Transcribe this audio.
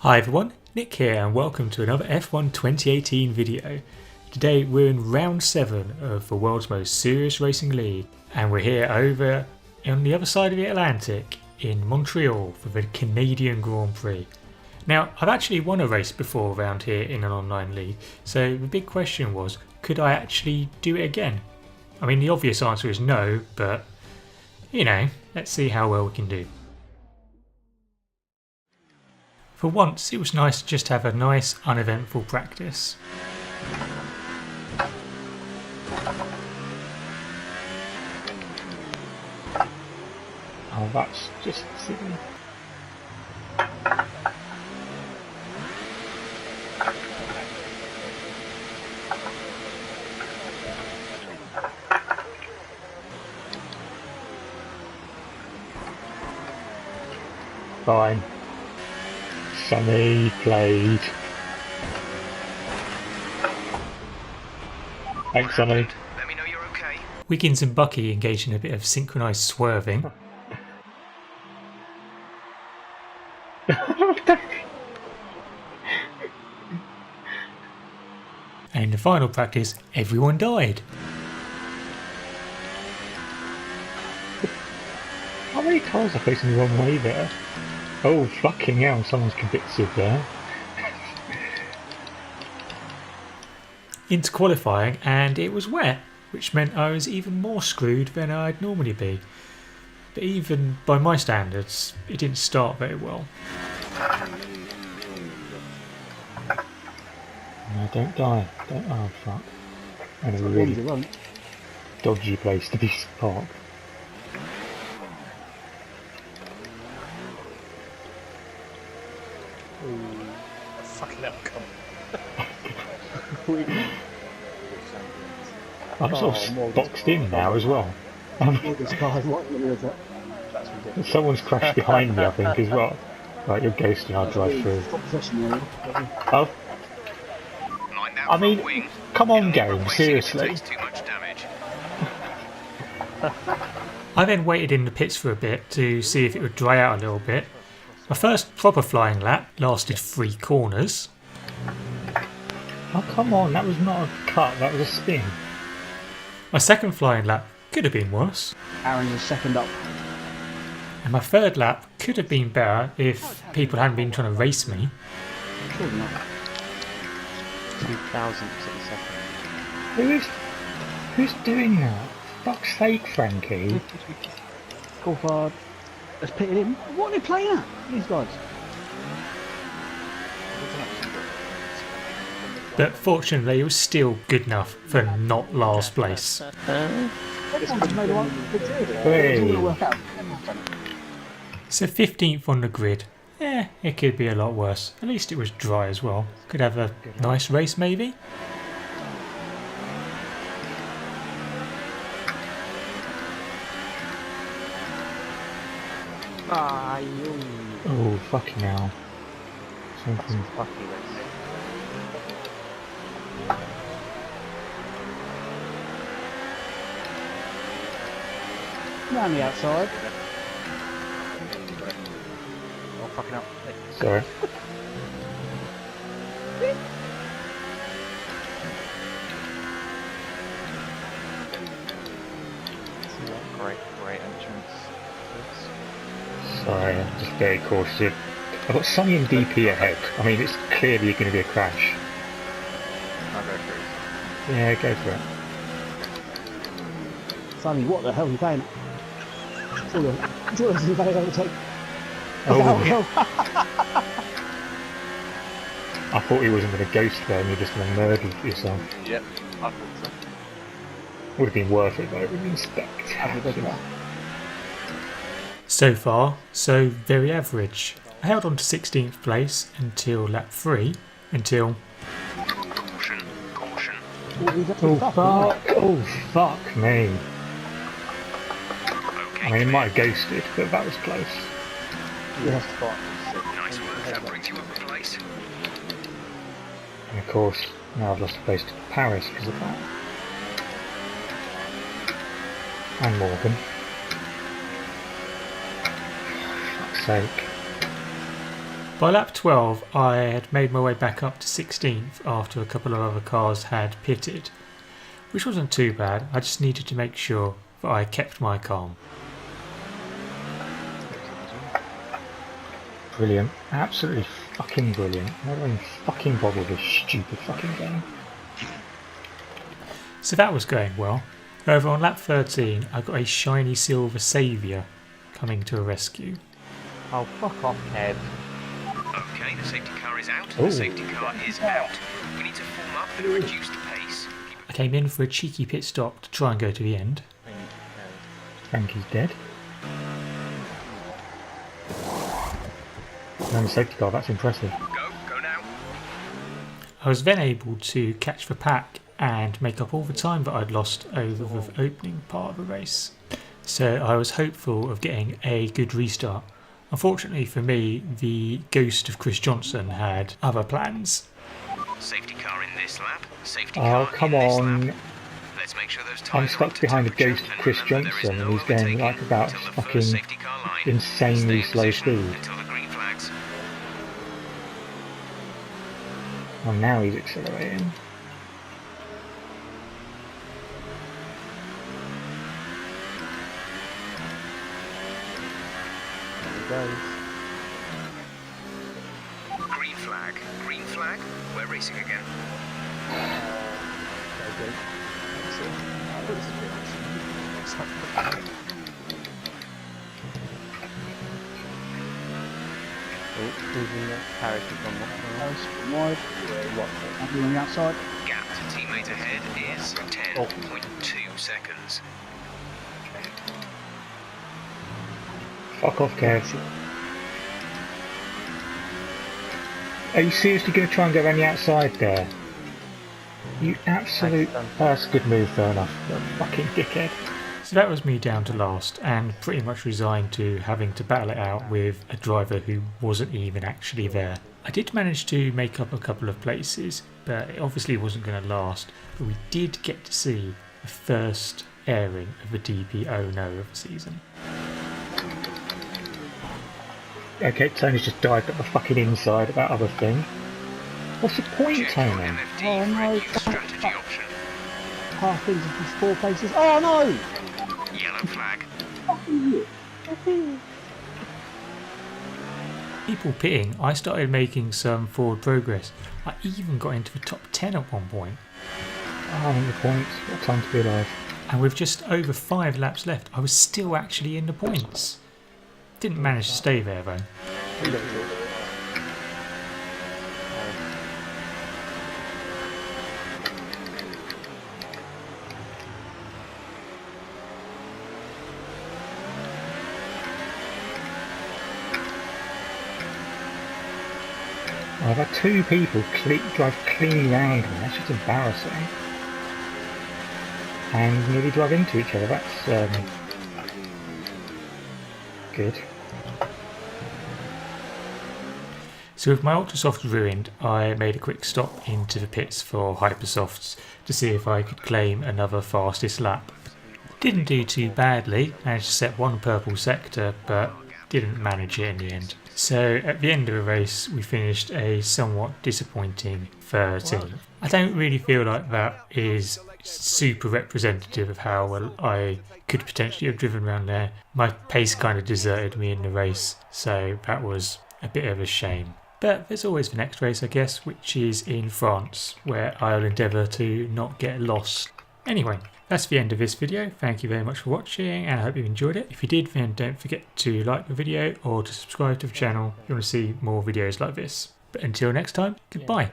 Hi everyone, Nick here and welcome to another F1 2018 video. Today we're in round 7 of the world's most serious racing league and we're here over on the other side of the Atlantic in Montreal for the Canadian Grand Prix. Now I've actually won a race before around here in an online league, so the big question was, could I actually do it again? I mean the obvious answer is no, but you know, let's see how well we can do. For once, it was nice to just have a nice, uneventful practice. Oh, that's just silly. Fine. Sunny played. Thanks, Sunny. Let me know you're okay. Wiggins and Bucky engaged in a bit of synchronised swerving. And in the final practice, everyone died. How many cars are facing the wrong way there? Oh, fucking hell, someone's convicted there. Into qualifying, and it was wet, which meant I was even more screwed than I'd normally be. But even by my standards, it didn't start very well. No, don't die. Don't. Oh, fuck. And a really dodgy place to be parked. Fucking hell, come I'm sort of boxed in now as well. Someone's crashed behind me, I think, as well. Right, you're ghosting, I'll drive through. Oh. I mean, come on game, seriously. I then waited in the pits for a bit to see if it would dry out a little bit. My first proper flying lap lasted 3 corners. Oh come on, that was not a cut, that was a spin. My second flying lap could have been worse. Aaron's a second up. And my third lap could have been better if people hadn't been trying to race me. Surely not. 2,000 second. Who's doing that? Fuck's sake, Frankie. Coulthard has pitted him. What are they playing at, these guys? But fortunately it was still good enough for not last place. Hey. So 15th on the grid. It could be a lot worse. At least it was dry as well. Could have a nice race maybe. Oh, fucking hell. Something. Round the outside. Oh, fucking up. Sorry. Great entrance. Sorry, I'm just very cautious. I've got Sunny and DP ahead. I mean, it's clearly going to be a crash. I'll go through. Yeah, go for it. Sonny, what the hell are you playing at? It's all this is very overtake. Oh, yeah. I thought he wasn't going to ghost there and you're just going to murder yourself. Yep, I thought so. Would have been worth it though, it would have been spectacular. So far, so very average. I held on to 16th place until lap 3, until... Caution. Oh fuck, oh fuck me. I mean, it might have ghosted, but that was close. Yes, spot. Nice work, that brings you up a place. And of course, now I've lost a place to Paris because of that. And Morgan. Fuck's sake. By lap 12 I had made my way back up to 16th after a couple of other cars had pitted, which wasn't too bad. I just needed to make sure that I kept my calm. Brilliant. Absolutely fucking brilliant. Why don't you fucking bother with this stupid fucking game? So that was going well. However, on lap 13 I got a shiny silver saviour coming to a rescue. Oh, fuck off, Kev. Okay, the safety car is out. Ooh. The safety car is out. We need to form up at a reduced pace. I came in for a cheeky pit stop to try and go to the end. Frankie's dead. And the safety car, that's impressive. Go now. I was then able to catch the pack and make up all the time that I'd lost over the opening part of the race. So I was hopeful of getting a good restart. Unfortunately for me, the ghost of Chris Johnson had other plans. Safety car in this lap. Safety Oh, car come in this on. lap. Let's make sure those I'm tyres are stuck up to behind the temperature, ghost of and Chris remember, there is Johnson, no and he's going overtaking like about until the fucking first safety car line. insanely Stay in slow position speed. until the green flags. Oh, now he's accelerating. Green flag. Green flag. We're racing again. Wide. Happy on the outside. Gap to teammate ahead is 10.2 seconds. Fuck off, Kev. Are you seriously going to try and go around the outside there? You absolute... Oh, that's a good move, fair enough. You fucking dickhead. So that was me down to last and pretty much resigned to having to battle it out with a driver who wasn't even actually there. I did manage to make up a couple of places, but it obviously wasn't going to last. But we did get to see the first airing of the DP-00 of the season. Okay, Tony's just dived at the fucking inside of that other thing. What's the point, Check your Tony? MFD Oh, for no, a new fuck, strategy fuck. option. Half things into 4 places. Oh no! Yellow flag. People pitting, I started making some forward progress. I even got into the top 10 at one point. Oh, I'm in the points. What time to be alive? And with just over 5 laps left, I was still actually in the points. Didn't manage to stay there though. I've had 2 people drive clean round me. That's just embarrassing. And nearly drive into each other. That's good. So with my Ultrasoft ruined, I made a quick stop into the pits for Hypersofts to see if I could claim another fastest lap. Didn't do too badly, managed to set 1 purple sector, but didn't manage it in the end. So at the end of the race we finished a somewhat disappointing 13th. I don't really feel like that is super representative of how well I could potentially have driven around there. My pace kind of deserted me in the race, so that was a bit of a shame. But there's always the next race, I guess, which is in France, where I'll endeavour to not get lost. Anyway, that's the end of this video. Thank you very much for watching and I hope you enjoyed it. If you did, then don't forget to like the video or to subscribe to the channel if you want to see more videos like this. But until next time, goodbye.